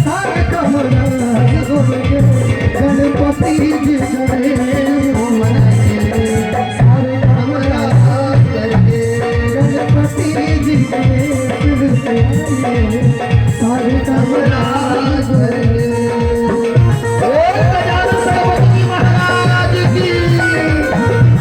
सारे कमरा घूमेंगे गणपति जी करे घूमेंगे सारे कमरा करके गणपति जी करे फिर से आएंगे सारे कमरा करेंगे। महाराज की सभी लोग दोनों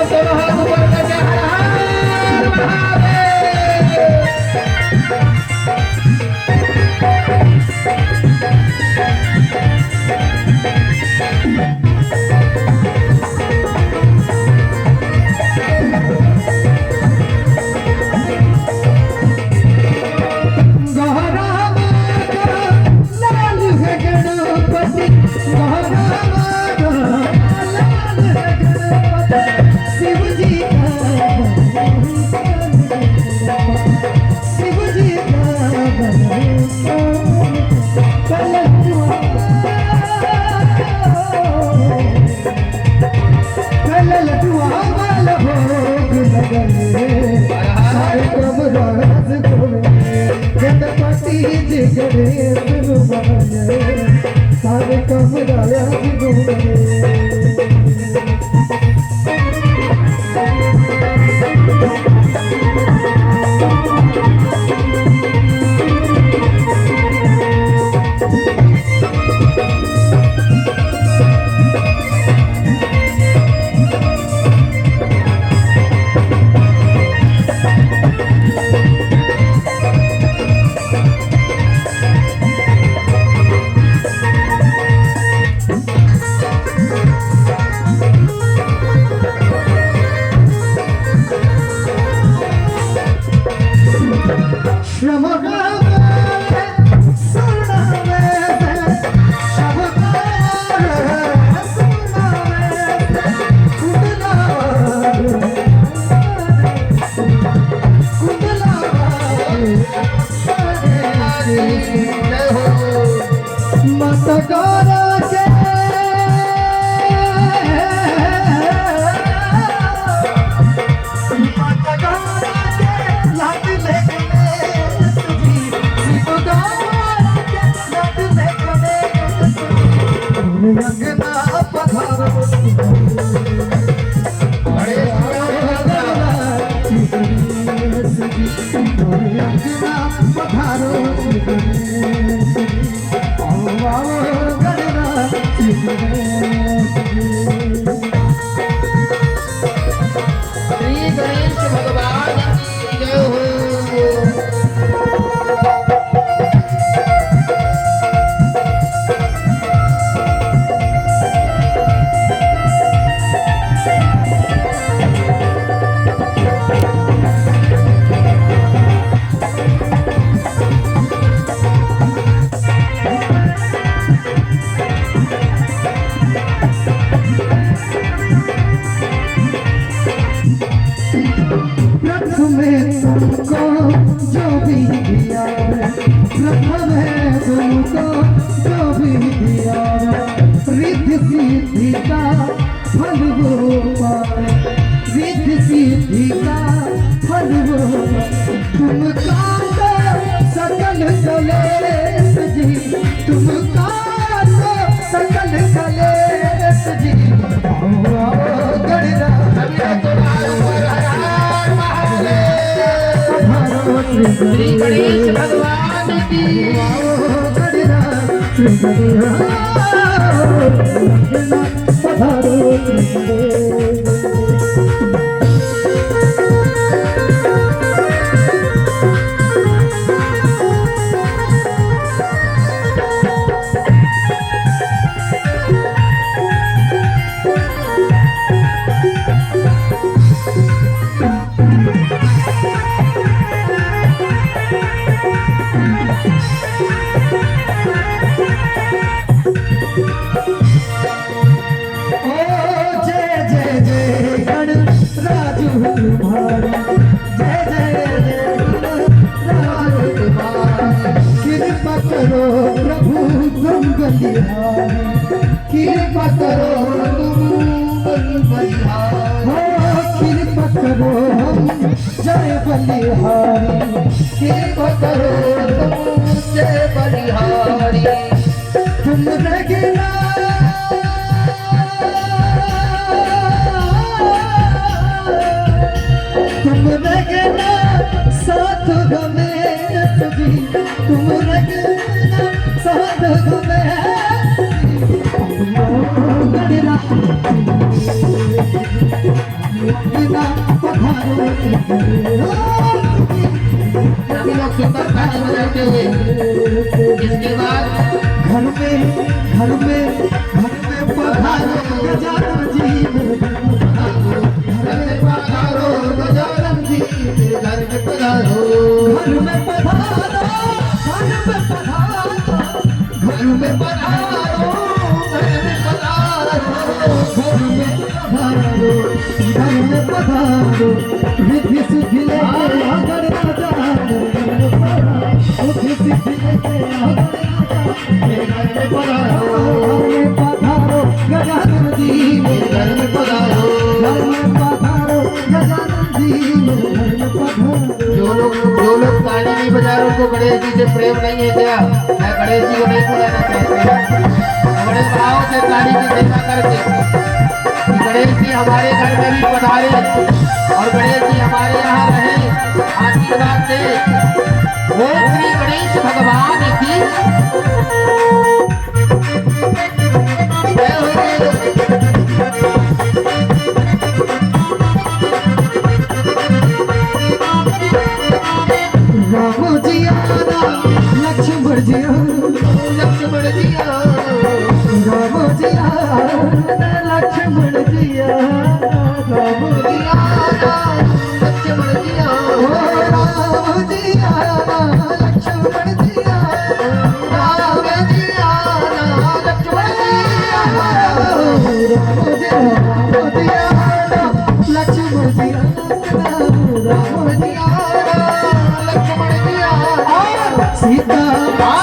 हाथ ऊपर करके हर हर सारे कमरा घूमेंगे। श्री गणेश भगवान की कृपा करो कृपा करो हम जय बलिहारी कृपा करो जय बलिहारी। तुम रखना साथ में गणना पधारो सभी लोग सुंदर ताली बजाते हुए इसके बाद घर में पधारो गजानन जी घर में पधारो गजानन जी घर में पधारो घर में पधारो घर में पधारो घर में पधारो घर में पधारो घर में पधारो रिद्धि सिद्धि लेके आकर राजा रिद्धि सिद्धि लेके आकर घर में पधारो गजानन जी घर में पधारो घर में पधारो गजानन जी घर में पधारो जो लोग ताली नहीं बजा रहे उनको गणेश जी से प्रेम नहीं है क्या? मैं गणेश जी को नहीं बुलाना चाहते बड़े भाव से ताली की सेवा करके कि गणेश जी हमारे घर में भी पधारे और गणेश जी हमारे यहाँ रहे आशीर्वाद से। वो श्री गणेश भगवान की जय हो। राम जी आना लक्ष्मण जी लक्ष्मण जी राम जी आना लक्ष्मण जी राम जी लक्ष्मण जी राम जी आना लक्ष्मण जी राम जी लक्ष्मण जी लक्ष्मण जी राम जी सीता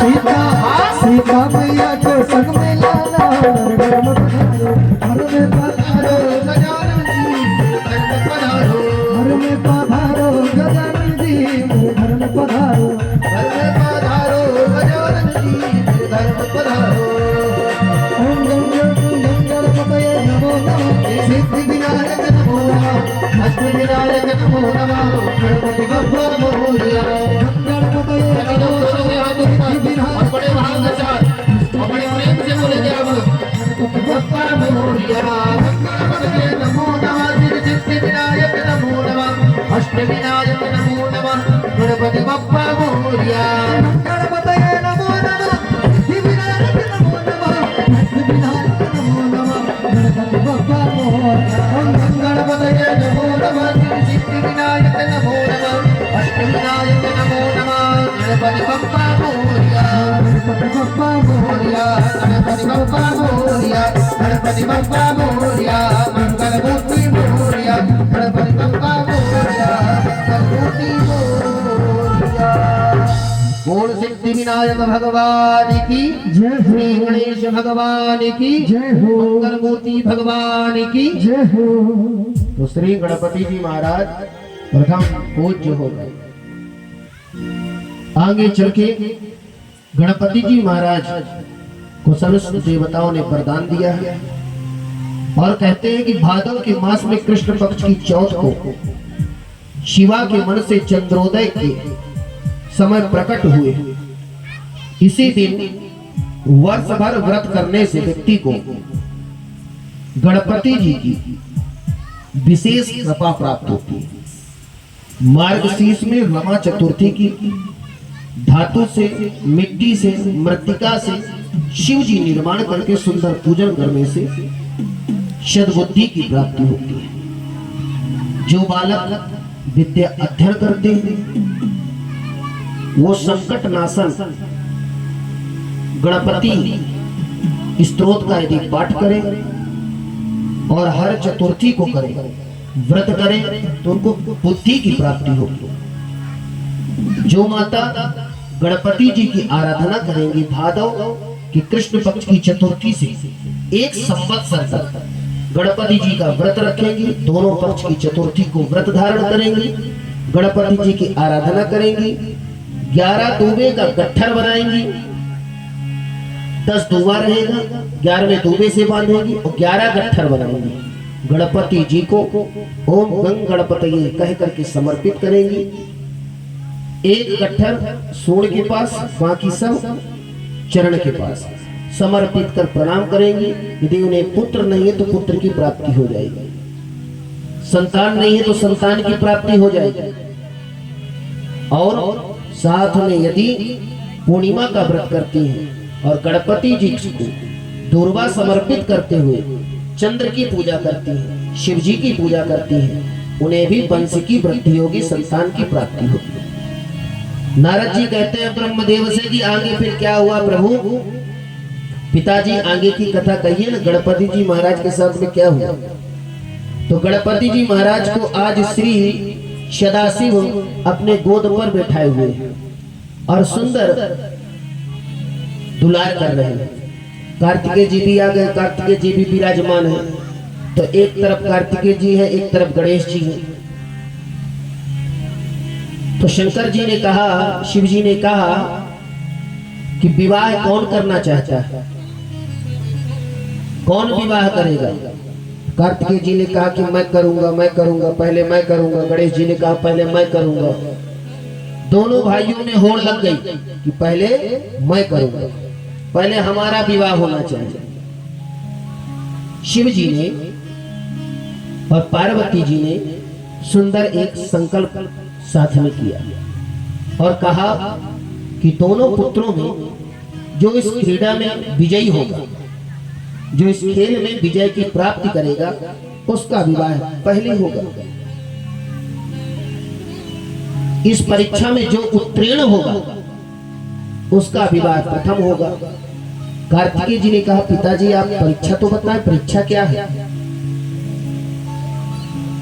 सीता सीता मैया को संग में लाना घर में पधारो गजानन जी घर में पधारो घर में पधारो गजानन जी घर में पधारो घर में पधारो गजानन जी घर में पधारो। ओम गणपतये नमो नमः सिद्धि विनायक नमो नमः अष्ट विनायक नमो नमः गणपति बप्पा मोरया। गणपतये सभी लोग दोनों के हाथों पर और बड़े भाव के साथ और बड़े प्रेम से बोलेंगे आप लोग बप्पा मोरया गणपतये नमो नमः सिद्धि विनायक नमो नमः अष्ट विनायक नमो नमः गणपति बप्पा मोरया। गणपतये नमो नमः विनायक नमो नमः विनायक नमो नमः गणपति बप्पा मोरया ओम गणपतये नमो नमः सिद्धि विनायक नमो नमः अष्ट विनायक नमो नमः गणपति बप्पा मोरया। गणपति बप्पा मोरया गणपति बप्पा मोरया गणपति बप्पा मोरया मंगल मूर्ति मोरया गणपति बप्पा मोरया मंगल मूर्ति मोरया। बोल सिद्धि विनायक भगवान की जय श्री हो गणेश भगवान की जय हो मंगल मूर्ति भगवान की। जय हो तो श्री गणपति जी महाराज प्रथम पूज्य हो गए। आगे चल के गणपति जी महाराज को समस्त देवताओं ने वरदान दिया है और कहते हैं कि भादव के मास में कृष्ण पक्ष की चौथ को शिवा के मन से चंद्रोदय के समय प्रकट हुए। इसी दिन वर्ष भर व्रत करने से व्यक्ति को गणपति जी की विशेष कृपा प्राप्त होती है। मार्गशीर्ष में रमा चतुर्थी की धातु से, मिट्टी से, मृत्तिका से शिव जी निर्माण करके सुंदर पूजन करने से सद्बुद्धि की प्राप्ति होती है। जो बालक विद्या अध्ययन करते हैं वो संकट नाशन गणपति स्तोत्र का यदि पाठ करें और हर चतुर्थी को करें, व्रत करें तो उनको बुद्धि की प्राप्ति होगी। जो माता गणपति जी की आराधना करेंगी भादव की कृष्ण पक्ष की चतुर्थी से एक संवत्सर तक गणपति जी का व्रत रखेंगी, दोनों पक्ष की चतुर्थी को व्रत धारण करेंगी, गणपति जी की आराधना करेंगी, 11 दूबे का गट्ठर बनाएंगी, 10 दुआ रहेगा, 11वें दूबे से बांधेंगी और 11 गट्ठर बनाएंगी। गणपति जी को ओम गंग गणपतये कह करके समर्पित करेंगी। एक गट्ठर सूंड के पास, बाकी सब चरण के पास समर्पित कर प्रणाम करेंगे। यदि उन्हें पुत्र नहीं है तो पुत्र की प्राप्ति हो जाएगी, संतान नहीं है तो संतान की प्राप्ति हो जाएगी। और साथ में यदि पूर्णिमा का व्रत करती हैं और गणपति जी को दूर्वा समर्पित करते हुए चंद्र की पूजा करती हैं, शिव जी की पूजा करती हैं, उन्हें भी वंश की वृद्धि होगी, संतान की प्राप्ति होगी। नारद जी कहते हैं ब्रह्मदेव से कि आगे फिर क्या हुआ प्रभु? पिताजी आगे की कथा कहिए ना, गणपति जी महाराज के साथ में क्या हुआ? तो गणपति जी महाराज को आज श्री सदाशिव अपने गोद पर बैठाए हुए और सुंदर दुलार कर रहे हैं। कार्तिकेय जी भी आ गए, कार्तिकेय जी भी विराजमान है। तो एक तरफ कार्तिकेय जी है, एक तरफ गणेश जी है। तो शंकर जी ने कहा, शिव जी ने कहा कि विवाह कौन करना चाहता है, कौन विवाह करेगा? कार्तिकेय जी ने कहा कि मैं करूंगा, मैं करूंगा, पहले मैं करूंगा। गणेश जी ने कहा पहले मैं करूंगा। दोनों भाइयों में होड़ लग गई कि पहले मैं करूंगा, पहले हमारा विवाह होना चाहिए। शिव जी ने और पार्वती जी ने सुंदर एक संकल्प साथ में किया और कहा कि दोनों पुत्रों में जो इस क्रीड़ा में विजयी होगा, जो इस खेल में विजय की प्राप्ति करेगा, उसका विवाह पहले होगा। इस परीक्षा में जो उत्तीर्ण होगा उसका विवाह प्रथम होगा। कार्तिकेय जी ने कहा पिताजी आप परीक्षा तो बताएं, परीक्षा क्या है?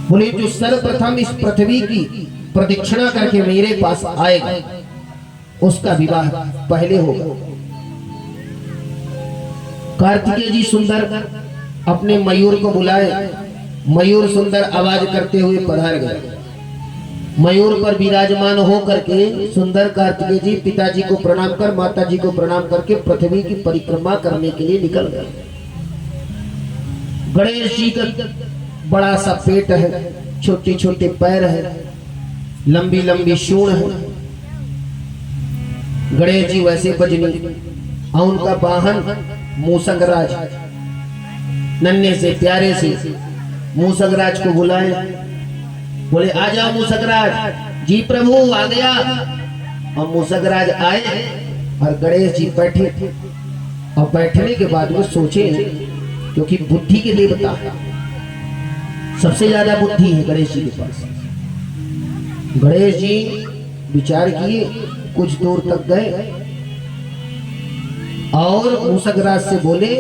बोले जो सर्वप्रथम इस पृथ्वी की प्रदक्षिणा करके मेरे पास आएगा उसका विवाह पहले होगा। कार्तिकेय जी सुंदर अपने मयूर को बुलाए, मयूर सुंदर आवाज करते हुए पधार गए। मयूर पर विराजमान हो करके सुंदर कार्तिकेय जी पिताजी को प्रणाम कर, माताजी को प्रणाम करके पृथ्वी की परिक्रमा करने के लिए निकल गए। गणेश जी का बड़ा सा पेट है, छोटे छोटे पैर है, लंबी लंबी सूंड है। गणेश जी वैसे बजनी और उनका वाहन मूसकराज, नन्हे से प्यारे से मूसकराज को बुलाए। बोले आ जाओ मूसकराज। जी प्रभु आ गया। और मूसकराज आए और गणेश जी बैठे। और बैठने के बाद वो सोचे, क्योंकि बुद्धि के देवता सबसे ज्यादा बुद्धि है गणेश जी के पास। गणेश जी विचार किए, कुछ दूर तक गए और मूसकराज से बोले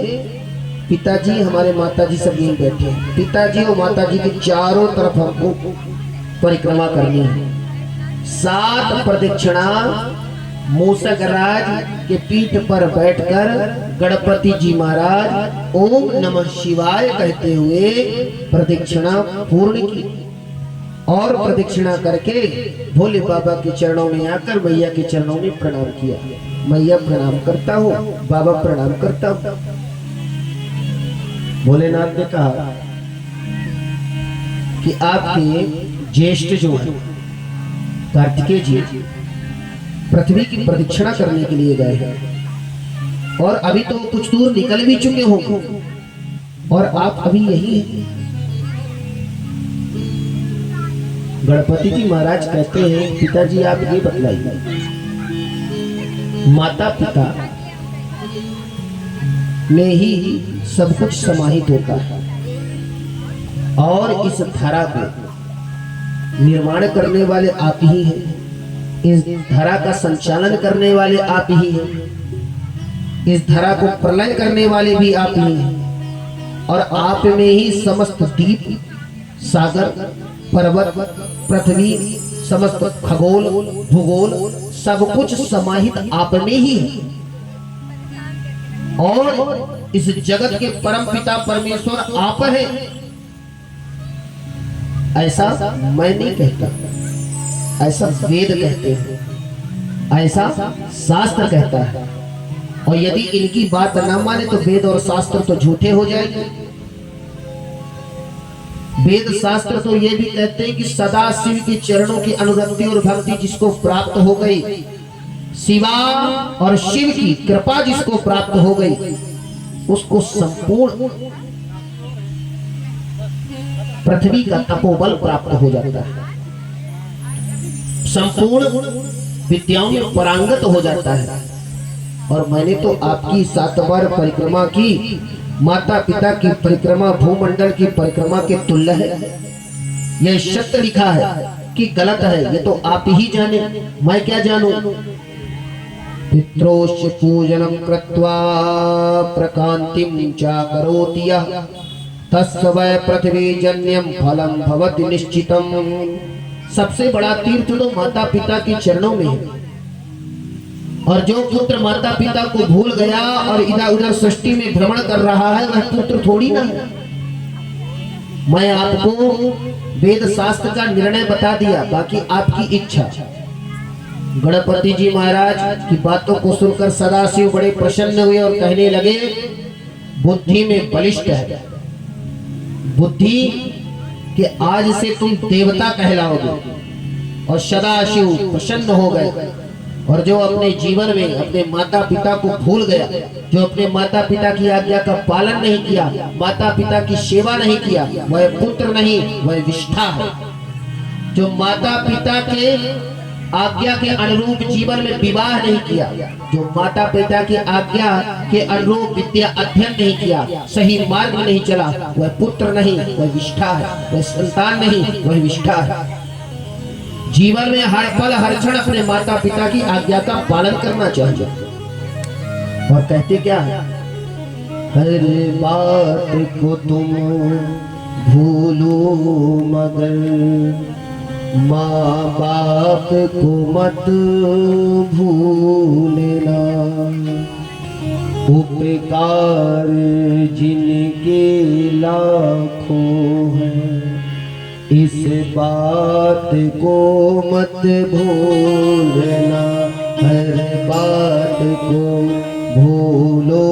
पिताजी हमारे माताजी सब यहीं बैठे हैं, पिताजी और माताजी के चारों तरफ हमको परिक्रमा करनी है। 7 प्रदक्षिणा मूसकराज के पीठ पर बैठकर गणपति जी महाराज ओम नमः शिवाय कहते हुए प्रदक्षिणा पूर्ण की और प्रदक्षिणा करके भोले बाबा के चरणों में आकर मैया के चरणों में प्रणाम किया। मैया प्रणाम करता हूँ, बाबा प्रणाम करता हूँ। भोलेनाथ ने कहा कि आपके ज्येष्ठ जो है कार्तिकेय जी पृथ्वी की प्रदक्षिणा करने के लिए गए हैं और अभी तो कुछ दूर निकल भी चुके होंगे और आप अभी यही हैं। गणपति जी महाराज कहते हैं पिताजी आप ये बतलाइए, माता पिता में ही सब कुछ समाहित होता है और इस धरा को निर्माण करने वाले आप ही हैं, इस धरा का संचालन करने वाले आप ही हैं, इस धरा को प्रलय करने वाले भी आप ही हैं और आप में ही समस्त द्वीप, सागर, पर्वत, पृथ्वी, समस्त खगोल, भूगोल सब कुछ समाहित आप में ही है। और इस जगत के परम पिता परमेश्वर आप है, ऐसा मैं नहीं कहता, ऐसा वेद कहते हैं, ऐसा शास्त्र कहता है। और यदि इनकी बात ना माने तो वेद और शास्त्र तो झूठे हो जाएंगे। वेद शास्त्र तो ये भी कहते हैं कि सदा शिव के चरणों की अनुरक्ति और भक्ति जिसको प्राप्त हो गई, शिवा और शिव की कृपा जिसको प्राप्त हो गई, उसको संपूर्ण पृथ्वी का तपोबल प्राप्त हो जाता है, संपूर्ण विद्याओं में पारंगत हो जाता है। और मैंने तो आपकी 7 बार परिक्रमा की, माता पिता की परिक्रमा भूमंडल की परिक्रमा के तुल्य है। यह सत्य लिखा है कि गलत है, ये तो आप ही जाने, मैं क्या जानूं। पित्रोश्च पूजनम कृत्वा प्रकांतिं च करोति यः तस्य वै पृथ्वी जन्यम फलम भवति निश्चितम। सबसे बड़ा तीर्थ तो माता पिता के चरणों में है, और जो पुत्र माता पिता को भूल गया और इधर उधर सृष्टि में भ्रमण कर रहा है, वह पुत्र थोड़ी ना है। मैं आपको वेद शास्त्र का निर्णय बता दिया, बाकी आपकी इच्छा। गणपति जी महाराज की बातों को सुनकर सदाशिव बड़े प्रसन्न हुए और कहने लगे, बुद्धि में बलिष्ठ है, बुद्धि कि आज से तुम देवता कहलाओगे। और सदाशिव प्रसन्न हो गए। और जो अपने जीवन में अपने माता पिता को भूल गया, जो अपने माता पिता की आज्ञा का पालन नहीं किया, माता पिता की सेवा नहीं किया, वह पुत्र नहीं, वह विष्ठा है। जो माता पिता के आज्ञा के अनुरूप जीवन में विवाह नहीं किया, जो माता पिता की आज्ञा के अनुरूप विद्या अध्ययन नहीं किया, सही मार्ग में नहीं चला, वह पुत्र नहीं, वह विष्ठा है। वह संतान नहीं, वह विष्ठा है। जीवन में हर पल हर क्षण अपने माता पिता की आज्ञा का पालन करना चाहिए। और कहते क्या है, हर बात को तुम भूलो मगर माँ बाप को मत भूलना। उपकार जिनके लाखों हैं, इस बात को मत भूलना। हर बात को भूलो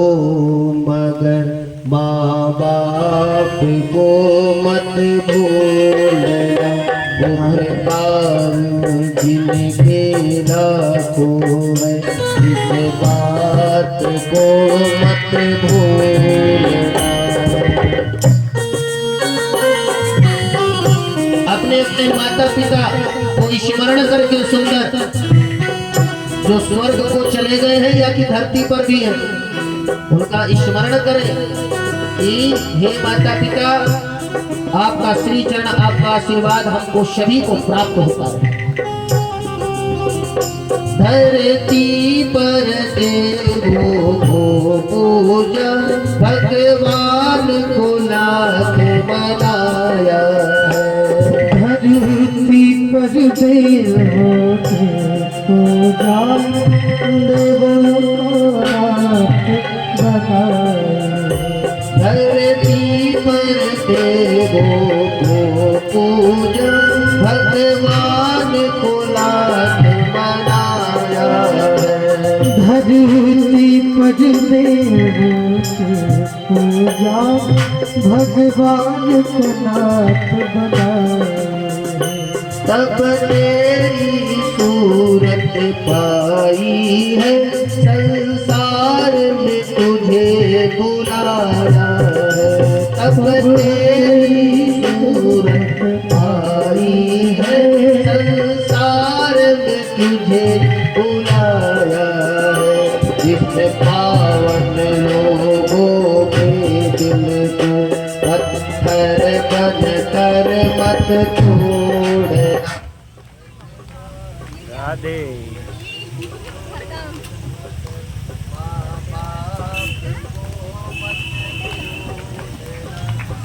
मगर माँ बाप को मत भूलना। हर बार जिनके लाखों है, इस बात को मत भूलना। अपने अपने माता पिता को स्मरण करके सुंदर जो स्वर्ग को चले गए हैं या कि धरती पर भी हैं, उनका स्मरण करें कि हे माता पिता, आपका श्री चरण, आपका आशीर्वाद हमको सभी को प्राप्त होता है। धरती पर देवों को पूजा, भगवान को लाख मनाया है। धरती पर देवों को पूजा, देवों को लाख बनाया। धरती पर देवों को पूजा, भगवान को लाख मनाया है। धरती पर देवों को पूजा, भगवान को नाथ बनाया। तब तेरी सूरत पाई है, संसार में तुझे बुलाया है। तब तेरी सूरत पाई है, संसार में तुझे बुलाया है। इस पावन लोगों के दिल को पत्थर बन कर मत छोड़। राधे।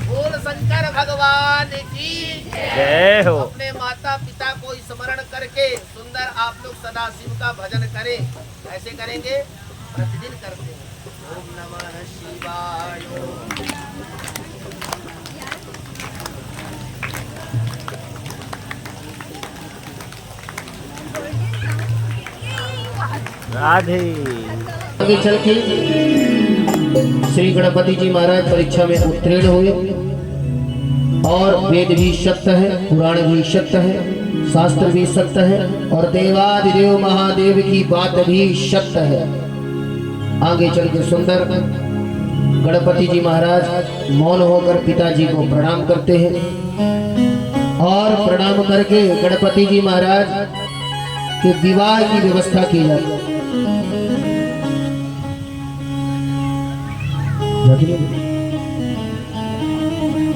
बोल शंकर भगवान की जय हो। अपने माता पिता को स्मरण करके सुंदर आप लोग सदा शिव का भजन करें। ऐसे करेंगे, प्रतिदिन करते हैं। ओम नमः शिवाय। राधे। आगे चल के श्री गणपति जी महाराज परीक्षा में उत्तीर्ण हुए और वेद भी सत्य है, पुराण भी सत्य है, शास्त्र भी सत्य है और देवादिदेव महादेव की बात भी सत्य है। आगे चल के सुंदर गणपति जी महाराज मौन होकर पिताजी को प्रणाम करते हैं और प्रणाम करके गणपति जी महाराज के विवाह की व्यवस्था की जाती है।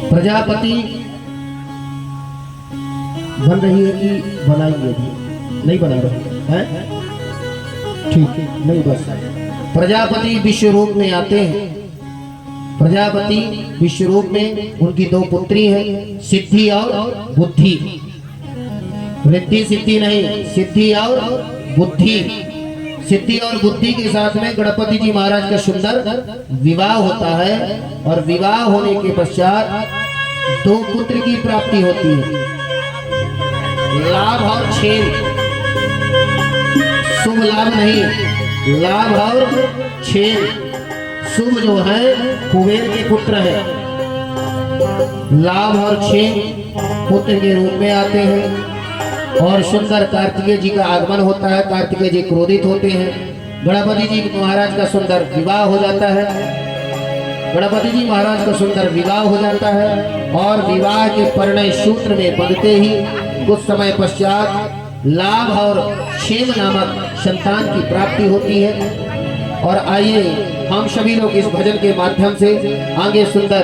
प्रजापति बन रही है कि बनाएंगे अभी? नहीं बना रहे हैं, ठीक नहीं, बस प्रजापति विश्व रूप में आते हैं। प्रजापति विश्व रूप में उनकी दो पुत्री हैं, सिद्धि और बुद्धि। रिद्धि सिद्धि नहीं, सिद्धि और बुद्धि। सिद्धि और बुद्धि के साथ में गणपति जी महाराज का सुंदर विवाह होता है और विवाह होने के पश्चात दो पुत्र की प्राप्ति होती है, लाभ और छेद। शुभ लाभ नहीं, लाभ और छेद। शुभ जो है कुबेर के पुत्र है, लाभ और छेद पुत्र के रूप में आते हैं और सुंदर कार्तिकेय जी का आगमन होता है। कार्तिकेय जी क्रोधित होते हैं, गणपति जी महाराज का सुंदर विवाह हो जाता है। गणपति जी महाराज का सुंदर विवाह हो जाता है और विवाह के परिणय सूत्र में बंधते ही कुछ समय पश्चात लाभ और क्षेम नामक संतान की प्राप्ति होती है। और आइए हम सभी लोग इस भजन के माध्यम से आगे सुंदर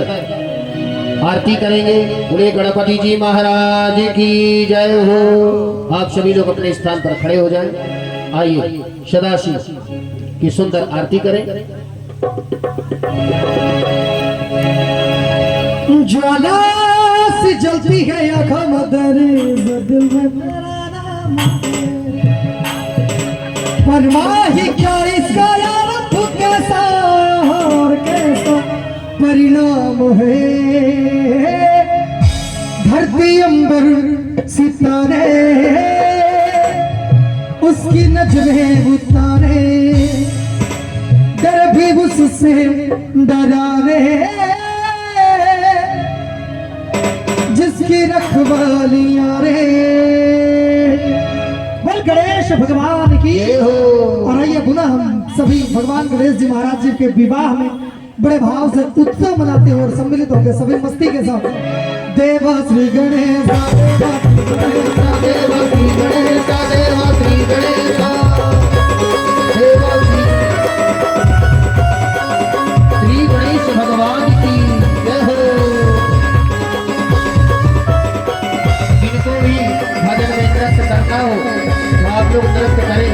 आरती करेंगे। बोले गणपति जी महाराज की जय हो। आप सभी लोग अपने स्थान पर खड़े हो जाएं। आइए सदाशिव की सुंदर आरती करें। ज्वाला से जलती है आँखों में दर्द, दिल में तेरा नाम है। परवाही क्या इसका यार, तू कैसा और कैसा परिणाम है। धरती अंबर सितारे उसकी नजरें उतारे, डर भी उससे डराने जिसकी रखवालियां रे। बोल गणेश भगवान की हो। और आइए पुनः हम सभी भगवान गणेश जी महाराज जी के विवाह में बड़े भाव से उत्सव मनाते हैं और सम्मिलित होकर सभी मस्ती के साथ देवा श्री गणेश, देवा श्री गणेश, देवा श्री गणेश, देवा श्री गणेश भगवान की जय हो। जिनको भी भजन में नृत्य करना हो तो आप लोग नृत्य करें,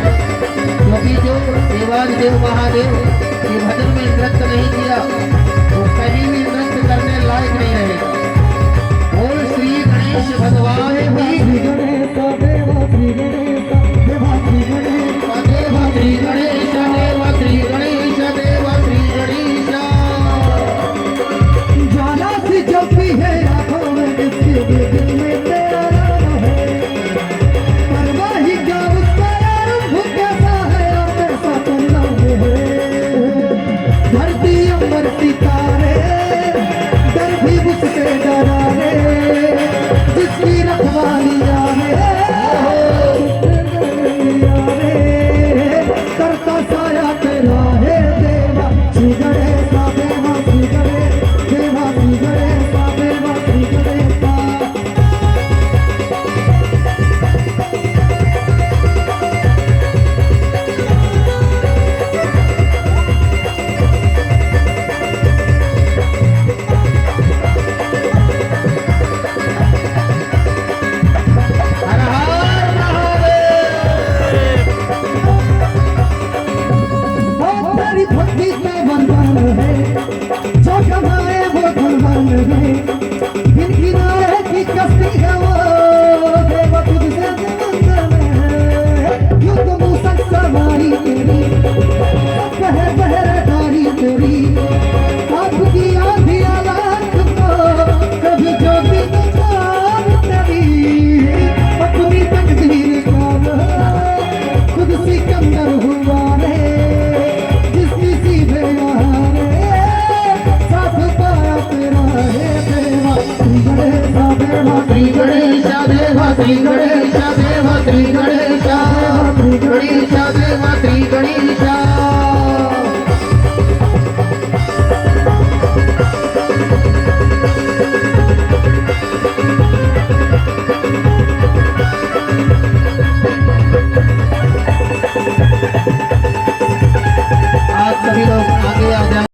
क्योंकि जो देवादिदेव महादेव के भजन में नृत्य नहीं किया वो कहीं भी नृत्य करने लायक नहीं रहे। बोल श्री गणेश भगवान की श्री गणेश, देवा श्री गणेश, देवा श्री गणेश, देवा श्री गणेश, देवा श्री गणेश, देवा श्री गणेश। ज्वाला से जलती है आँखों में जिसके दिल में तेरा नाम है। परवाही क्या उसका यार, वो कैसा है और कैसा परिणाम है। धरती अंबर सितारे डर भी उससे डराने जिसकी रखवालियां करता साया तेरा है। देवा श्री गणेश, देवा श्री गणेश, देवा श्री गणेश, देवा श्री गणेश। हर हर महादेव। बहुत सारी भक्ति का वरदान है, जो कमाए वो धनवान है। बिन किनारे की कश्ती है वो, देवा तुझसे वंदन है। यूं तो मूसक सवारी तेरी, सब है पहरेदारी तेरी। आपकी आधी आवाज़ को कभी जोगी तो जान तेरी। अपनी तकदीर का खुद सिकंदर हुआ रे, जिसकी सीधे गणेश देवा श्री गणेश देवा श्री गणेश गणेश देवा श्री गणेश